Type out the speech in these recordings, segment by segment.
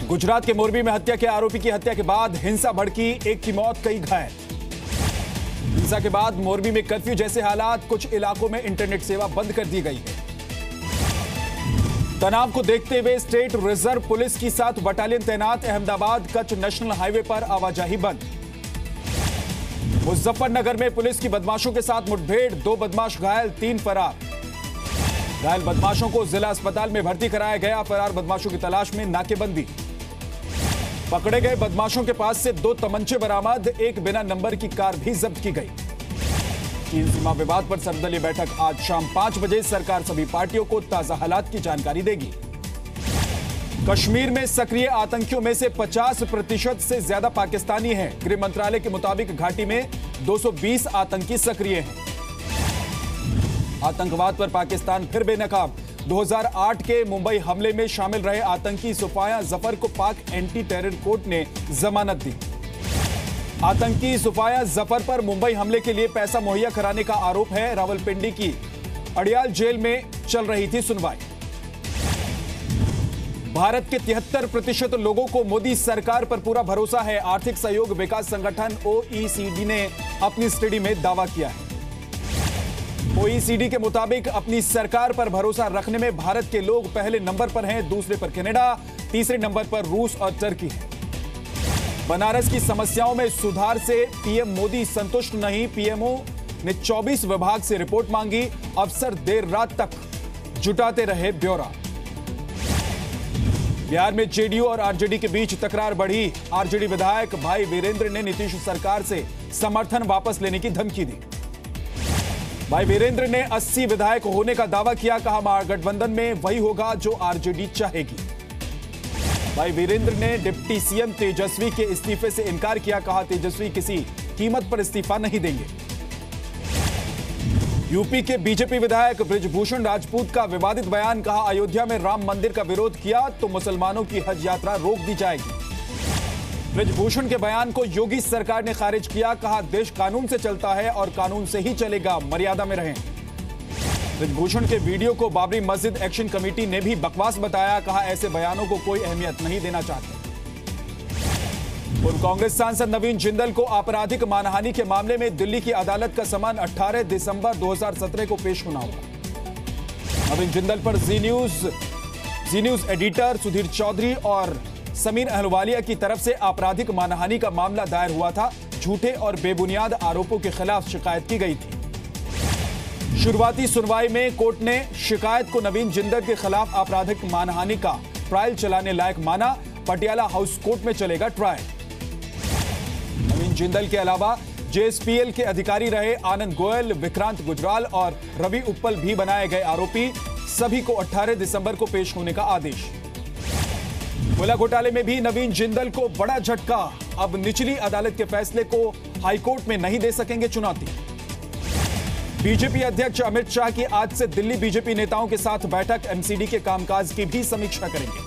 गुजरात के मोरबी में हत्या के आरोपी की हत्या के बाद हिंसा भड़की, एक की मौत, कई घायल। हिंसा के बाद मोरबी में कर्फ्यू जैसे हालात, कुछ इलाकों में इंटरनेट सेवा बंद कर दी गई है। तनाव को देखते हुए स्टेट रिजर्व पुलिस की 7 बटालियन तैनात, अहमदाबाद कच्छ नेशनल हाईवे पर आवाजाही बंद। मुजफ्फरनगर में पुलिस की बदमाशों के साथ मुठभेड़, 2 बदमाश घायल, 3 फरार। घायल बदमाशों को जिला अस्पताल में भर्ती कराया गया। फरार बदमाशों की तलाश में नाकेबंदी। पकड़े गए बदमाशों के पास से 2 तमंचे बरामद, 1 बिना नंबर की कार भी जब्त की गई। चीन सीमा विवाद पर सर्वदलीय बैठक आज शाम 5 बजे। सरकार सभी पार्टियों को ताजा हालात की जानकारी देगी। कश्मीर में सक्रिय आतंकियों में से 50% से ज्यादा पाकिस्तानी हैं। गृह मंत्रालय के मुताबिक घाटी में 220 आतंकी सक्रिय हैं। आतंकवाद पर पाकिस्तान फिर बेनकाब। 2008 के मुंबई हमले में शामिल रहे आतंकी सुफाया जफर को पाक एंटी टेरर कोर्ट ने जमानत दी। आतंकी सुफाया जफर पर मुंबई हमले के लिए पैसा मुहैया कराने का आरोप है। रावलपिंडी की अड़ियाल जेल में चल रही थी सुनवाई। भारत के 73% लोगों को मोदी सरकार पर पूरा भरोसा है। आर्थिक सहयोग विकास संगठन OECD ने अपनी स्टडी में दावा किया है। OECD के मुताबिक अपनी सरकार पर भरोसा रखने में भारत के लोग पहले नंबर पर हैं, दूसरे पर कनाडा, तीसरे नंबर पर रूस और टर्की है। बनारस की समस्याओं में सुधार से पीएम मोदी संतुष्ट नहीं। पीएमओ ने 24 विभाग से रिपोर्ट मांगी। अफसर देर रात तक जुटाते रहे ब्यौरा। बिहार में जेडीयू और आरजेडी के बीच तकरार बढ़ी। आरजेडी विधायक भाई वीरेंद्र ने नीतीश सरकार से समर्थन वापस लेने की धमकी दी। भाई वीरेंद्र ने 80 विधायक होने का दावा किया। कहा महागठबंधन में वही होगा जो आरजेडी चाहेगी। भाई वीरेंद्र ने डिप्टी सीएम तेजस्वी के इस्तीफे से इनकार किया। कहा तेजस्वी किसी कीमत पर इस्तीफा नहीं देंगे। यूपी के बीजेपी विधायक बृजभूषण राजपूत का विवादित बयान। कहा अयोध्या में राम मंदिर का विरोध किया तो मुसलमानों की हज यात्रा रोक दी जाएगी। बृजभूषण के बयान को योगी सरकार ने खारिज किया। कहा देश कानून से चलता है और कानून से ही चलेगा, मर्यादा में रहें। बृजभूषण के वीडियो को बाबरी मस्जिद एक्शन कमेटी ने भी बकवास बताया। कहा ऐसे बयानों को कोई अहमियत नहीं देना चाहते। पूर्व कांग्रेस सांसद नवीन जिंदल को आपराधिक मानहानि के मामले में दिल्ली की अदालत का समन 18 दिसंबर 2017 को पेश होना होगा। नवीन जिंदल पर जी न्यूज एडिटर सुधीर चौधरी और समीर अहलुवालिया की तरफ से आपराधिक मानहानि का मामला दायर हुआ था। झूठे और बेबुनियाद आरोपों के खिलाफ शिकायत की गई थी। शुरुआती सुनवाई में कोर्ट ने शिकायत को नवीन जिंदल के खिलाफ आपराधिक मानहानि का ट्रायल चलाने लायक माना। पटियाला हाउस कोर्ट में चलेगा ट्रायल। नवीन जिंदल के अलावा जेएसपीएल के अधिकारी रहे आनंद गोयल, विक्रांत गुजराल और रवि उप्पल भी बनाए गए आरोपी। सभी को 18 दिसंबर को पेश होने का आदेश। कोयला घोटाले में भी नवीन जिंदल को बड़ा झटका। अब निचली अदालत के फैसले को हाईकोर्ट में नहीं दे सकेंगे चुनौती। बीजेपी अध्यक्ष अमित शाह की आज से दिल्ली बीजेपी नेताओं के साथ बैठक। एमसीडी के कामकाज की भी समीक्षा करेंगे।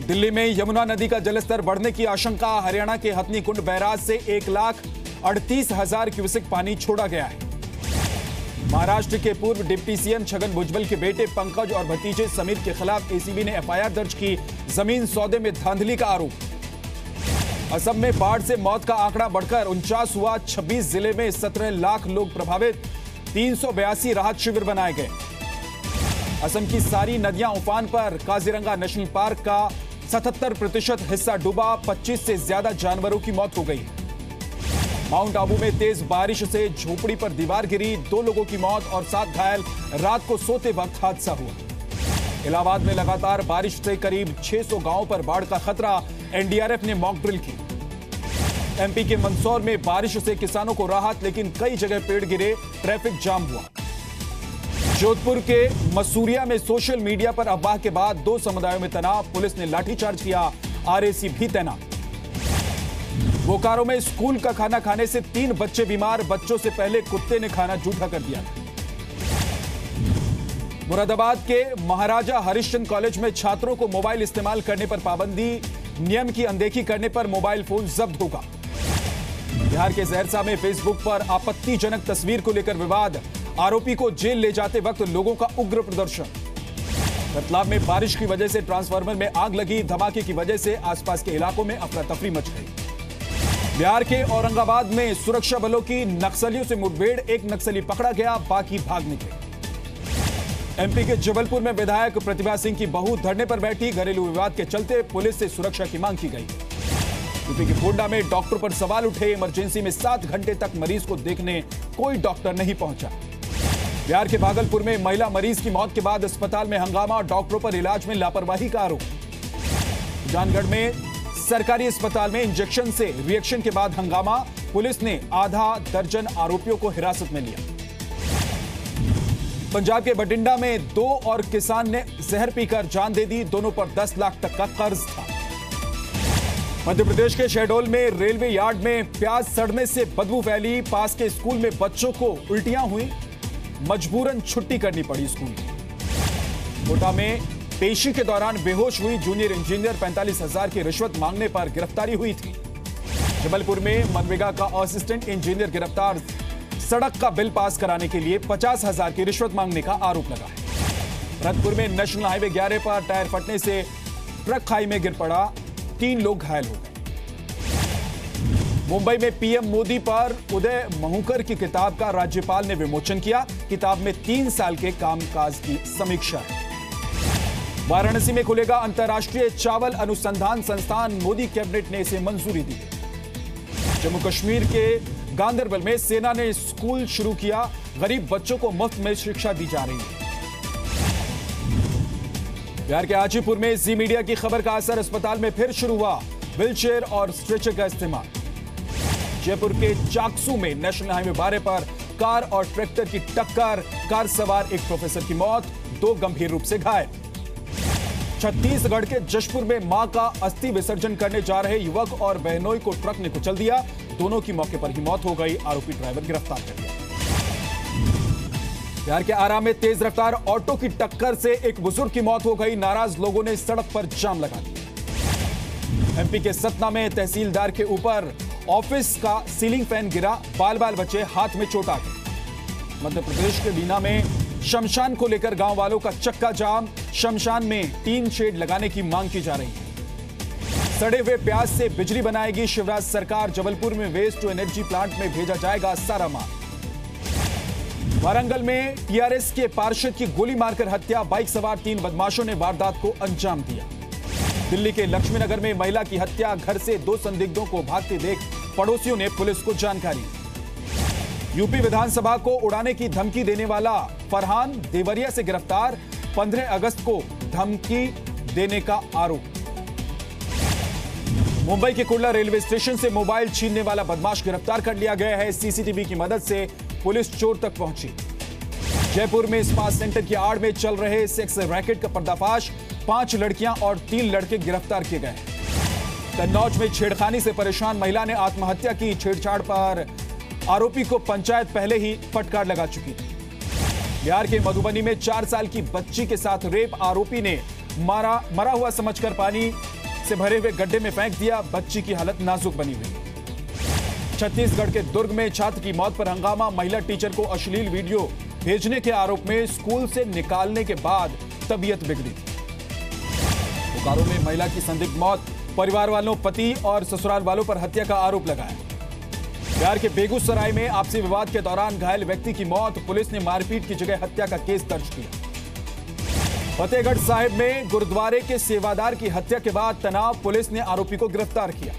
दिल्ली में यमुना नदी का जलस्तर बढ़ने की आशंका। हरियाणा के हथनी कुंड बैराज से 1,38,000 क्यूसेक पानी छोड़ा गया है। महाराष्ट्र के पूर्व डिप्टी सीएम छगन भुजबल के बेटे पंकज और भतीजे समीर के खिलाफ एसीबी ने एफआईआर दर्ज की। जमीन सौदे में धांधली का आरोप। असम में बाढ़ से मौत का आंकड़ा बढ़कर 49 हुआ। 26 जिले में 17 लाख लोग प्रभावित। 382 राहत शिविर बनाए गए। असम की सारी नदियां उफान पर। काजीरंगा नेशनल पार्क का 77% हिस्सा डूबा। 25 से ज्यादा जानवरों की मौत हो गई। माउंट आबू में तेज बारिश से झोपड़ी पर दीवार गिरी। 2 लोगों की मौत और 7 घायल। रात को सोते वक्त हादसा हुआ। इलाहाबाद में लगातार बारिश से करीब 600 गांवों पर बाढ़ का खतरा। एनडीआरएफ ने मॉक ड्रिल की। एमपी के मंदसौर में बारिश से किसानों को राहत, लेकिन कई जगह पेड़ गिरे, ट्रैफिक जाम हुआ। जोधपुर के मसूरिया में सोशल मीडिया पर अफवाह के बाद 2 समुदायों में तनाव। पुलिस ने लाठीचार्ज किया। आरएसी भी तैनात। बोकारो में स्कूल का खाना खाने से 3 बच्चे बीमार। बच्चों से पहले कुत्ते ने खाना जूठा कर दिया। मुरादाबाद के महाराजा हरिश्चंद्र कॉलेज में छात्रों को मोबाइल इस्तेमाल करने पर पाबंदी। नियम की अनदेखी करने पर मोबाइल फोन जब्त होगा। बिहार के सहरसा में फेसबुक पर आपत्तिजनक तस्वीर को लेकर विवाद। आरोपी को जेल ले जाते वक्त लोगों का उग्र प्रदर्शन। रतलाम में बारिश की वजह से ट्रांसफार्मर में आग लगी। धमाके की वजह से आसपास के इलाकों में अफरा तफरी मच गई। बिहार के औरंगाबाद में सुरक्षा बलों की नक्सलियों से मुठभेड़, एक नक्सली पकड़ा गया, बाकी भाग निकले। एमपी के जबलपुर में विधायक प्रतिभा सिंह की बहू धरने पर बैठी। घरेलू विवाद के चलते पुलिस से सुरक्षा की मांग की गई। यूपी के गोंडा में डॉक्टर पर सवाल उठे। इमरजेंसी में 7 घंटे तक मरीज को देखने कोई डॉक्टर नहीं पहुंचा। बिहार के भागलपुर में महिला मरीज की मौत के बाद अस्पताल में हंगामा, डॉक्टरों पर इलाज में लापरवाही का आरोप। जानगढ़ में सरकारी अस्पताल में इंजेक्शन से रिएक्शन के बाद हंगामा, पुलिस ने आधा दर्जन आरोपियों को हिरासत में लिया। पंजाब के बठिंडा में 2 और किसान ने जहर पीकर जान दे दी। दोनों पर 10 लाख तक का कर्ज था। मध्य प्रदेश के शहडोल में रेलवे यार्ड में प्याज सड़ने से बदबू फैली। पास के स्कूल में बच्चों को उल्टियां हुई, मजबूरन छुट्टी करनी पड़ी स्कूल की। कोटा में पेशी के दौरान बेहोश हुई जूनियर इंजीनियर, 45,000 की रिश्वत मांगने पर गिरफ्तारी हुई थी। जबलपुर में मनरेगा का असिस्टेंट इंजीनियर गिरफ्तार। सड़क का बिल पास कराने के लिए 50,000 की रिश्वत मांगने का आरोप लगा है। रतपुर में नेशनल हाईवे 11 पर टायर फटने से ट्रक खाई में गिर पड़ा, 3 लोग घायल हो गए। मुंबई में पीएम मोदी पर उदय महूकर की किताब का राज्यपाल ने विमोचन किया। किताब में 3 साल के कामकाज की समीक्षा है। वाराणसी में खुलेगा अंतर्राष्ट्रीय चावल अनुसंधान संस्थान, मोदी कैबिनेट ने इसे मंजूरी दी। जम्मू कश्मीर के गांदरबल में सेना ने स्कूल शुरू किया। गरीब बच्चों को मुफ्त में शिक्षा दी जा रही है। बिहार के हाजीपुर में जी मीडिया की खबर का असर, अस्पताल में फिर शुरू हुआ व्हीलचेयर और स्ट्रेचर का इस्तेमाल। जयपुर के चाकसू में नेशनल हाईवे 12 पर कार और ट्रैक्टर की टक्कर, कार सवार एक प्रोफेसर की मौत, 2 गंभीर रूप से घायल। छत्तीसगढ़ के जशपुर में मां का अस्थि विसर्जन करने जा रहे युवक और बहनोई को ट्रक ने कुचल दिया। दोनों की मौके पर ही मौत हो गई। आरोपी ड्राइवर गिरफ्तार कर लिया। बिहार के आरा में तेज रफ्तार ऑटो की टक्कर से एक बुजुर्ग की मौत हो गई। नाराज लोगों ने सड़क पर जाम लगा दिया। एमपी के सतना में तहसीलदार के ऊपर ऑफिस का सीलिंग फैन गिरा, बाल बाल बचे, हाथ में चोट आ गई। मध्य प्रदेश के बीना में शमशान को लेकर गांव वालों का चक्का जाम। शमशान में टीन शेड लगाने की मांग की जा रही है। सड़े हुए प्याज से बिजली बनाएगी शिवराज सरकार। जबलपुर में वेस्ट टू एनर्जी प्लांट में भेजा जाएगा सारा माल। वारंगल में टीआरएस के पार्षद की गोली मारकर हत्या, बाइक सवार 3 बदमाशों ने वारदात को अंजाम दिया। दिल्ली के लक्ष्मीनगर में महिला की हत्या, घर से 2 संदिग्धों को भागते देख पड़ोसियों ने पुलिस को जानकारी। यूपी विधानसभा को उड़ाने की धमकी देने वाला फरहान देवरिया से गिरफ्तार, 15 अगस्त को धमकी देने का आरोप। मुंबई के कुर्ला रेलवे स्टेशन से मोबाइल छीनने वाला बदमाश गिरफ्तार कर लिया गया है। सीसीटीवी की मदद से पुलिस चोर तक पहुंची। जयपुर में स्पा सेंटर की आड़ में चल रहे सेक्स रैकेट का पर्दाफाश, 5 लड़कियां और 3 लड़के गिरफ्तार किए गए। कन्नौज में छेड़खानी से परेशान महिला ने आत्महत्या की। छेड़छाड़ पर आरोपी को पंचायत पहले ही फटकार लगा चुकी थी। बिहार के मधुबनी में 4 साल की बच्ची के साथ रेप, आरोपी ने मरा हुआ समझकर पानी से भरे हुए गड्ढे में फेंक दिया। बच्ची की हालत नाजुक बनी हुई। छत्तीसगढ़ के दुर्ग में छात्र की मौत पर हंगामा, महिला टीचर को अश्लील वीडियो भेजने के आरोप में स्कूल से निकालने के बाद तबीयत बिगड़ी। बोकारो में महिला की संदिग्ध मौत, परिवार वालों, पति और ससुराल वालों पर हत्या का आरोप लगाया। बिहार के बेगूसराय में आपसी विवाद के दौरान घायल व्यक्ति की मौत, पुलिस ने मारपीट की जगह हत्या का केस दर्ज किया। फतेहगढ़ साहिब में गुरुद्वारे के सेवादार की हत्या के बाद तनाव, पुलिस ने आरोपी को गिरफ्तार किया।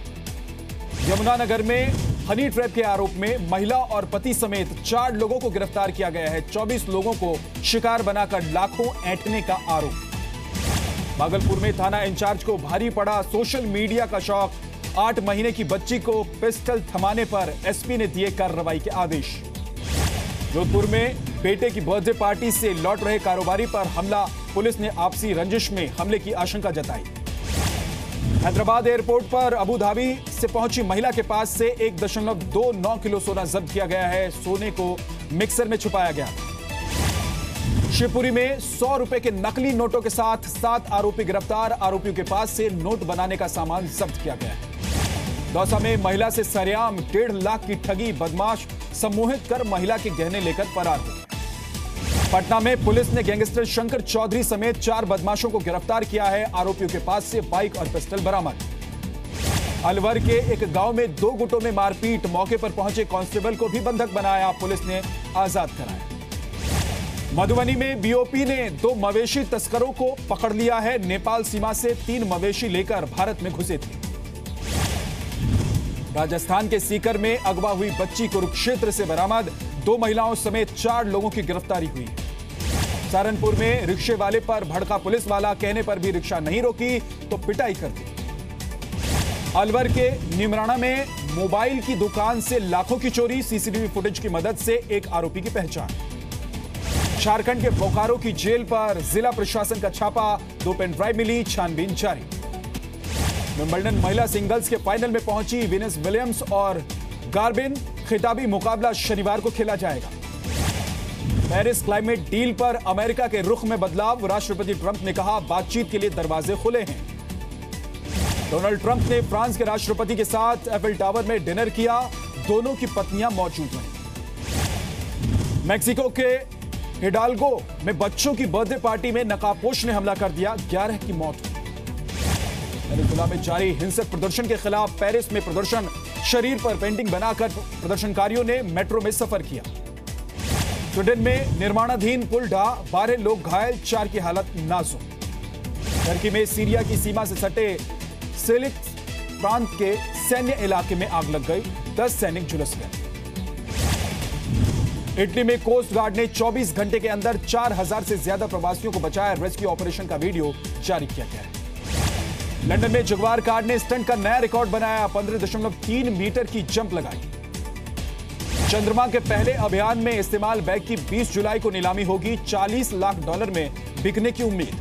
यमुनानगर में हनी ट्रैप के आरोप में महिला और पति समेत 4 लोगों को गिरफ्तार किया गया है। 24 लोगों को शिकार बनाकर लाखों ऐंठने का आरोप। भागलपुर में थाना इंचार्ज को भारी पड़ा सोशल मीडिया का शौक, 8 महीने की बच्ची को पिस्टल थमाने पर एसपी ने दिए कार्रवाई के आदेश। जोधपुर में बेटे की बर्थडे पार्टी से लौट रहे कारोबारी पर हमला, पुलिस ने आपसी रंजिश में हमले की आशंका जताई। हैदराबाद एयरपोर्ट पर अबू धाबी से पहुंची महिला के पास से 1.29 किलो सोना जब्त किया गया है। सोने को मिक्सर में छुपाया गया। शिवपुरी में 100 रुपए के नकली नोटों के साथ 7 आरोपी गिरफ्तार, आरोपियों के पास से नोट बनाने का सामान जब्त किया गया है। दौसा में महिला से सरेआम 1.5 लाख की ठगी, बदमाश सम्मोहित कर महिला के गहने लेकर फरार हो गए। पटना में पुलिस ने गैंगस्टर शंकर चौधरी समेत 4 बदमाशों को गिरफ्तार किया है। आरोपियों के पास से बाइक और पिस्टल बरामद। अलवर के एक गांव में 2 गुटों में मारपीट, मौके पर पहुंचे कांस्टेबल को भी बंधक बनाया, पुलिस ने आजाद कराया। मधुबनी में बीओपी ने 2 मवेशी तस्करों को पकड़ लिया है। नेपाल सीमा से 3 मवेशी लेकर भारत में घुसे थे। राजस्थान के सीकर में अगवा हुई बच्ची कुरुक्षेत्र से बरामद, 2 महिलाओं समेत 4 लोगों की गिरफ्तारी हुई। सहारनपुर में रिक्शे वाले पर भड़का पुलिस वाला, कहने पर भी रिक्शा नहीं रोकी तो पिटाई कर दी। अलवर के निमराना में मोबाइल की दुकान से लाखों की चोरी, सीसीटीवी फुटेज की मदद से एक आरोपी की पहचान। झारखंड के बोकारो की जेल पर जिला प्रशासन का छापा, 2 पेन ड्राइव मिली, छानबीन जारी। विंबलडन महिला सिंगल्स के फाइनल में पहुंची विनस विलियम्स और गार्बिन, खिताबी मुकाबला शनिवार को खेला जाएगा। पेरिस क्लाइमेट डील पर अमेरिका के रुख में बदलाव, राष्ट्रपति ट्रंप ने कहा बातचीत के लिए दरवाजे खुले हैं। डोनाल्ड ट्रंप ने फ्रांस के राष्ट्रपति के साथ एफिल टावर में डिनर किया, दोनों की पत्नियां मौजूद रहीं। मेक्सिको के हिडाल्गो में बच्चों की बर्थडे पार्टी में नकाबपोश ने हमला कर दिया, 11 की मौत हुई। वेनेजुएला में जारी हिंसक प्रदर्शन के खिलाफ पेरिस में प्रदर्शन, शरीर पर पेंटिंग बनाकर प्रदर्शनकारियों ने मेट्रो में सफर किया। स्वीडन में निर्माणाधीन पुल ढहा, 12 लोग घायल, 4 की हालत नाजुक। टर्की में सीरिया की सीमा से सटे सिलिक प्रांत के सैन्य इलाके में आग लग गई, 10 सैनिक झुलस गए। इटली में कोस्ट गार्ड ने 24 घंटे के अंदर 4000 से ज्यादा प्रवासियों को बचाया, रेस्क्यू ऑपरेशन का वीडियो जारी किया गया है। लंदन में जगुआर कार ने स्टंट का नया रिकॉर्ड बनाया, 15.3 मीटर की जंप लगाई। चंद्रमा के पहले अभियान में इस्तेमाल बैग की 20 जुलाई को नीलामी होगी, $40 लाख में बिकने की उम्मीद।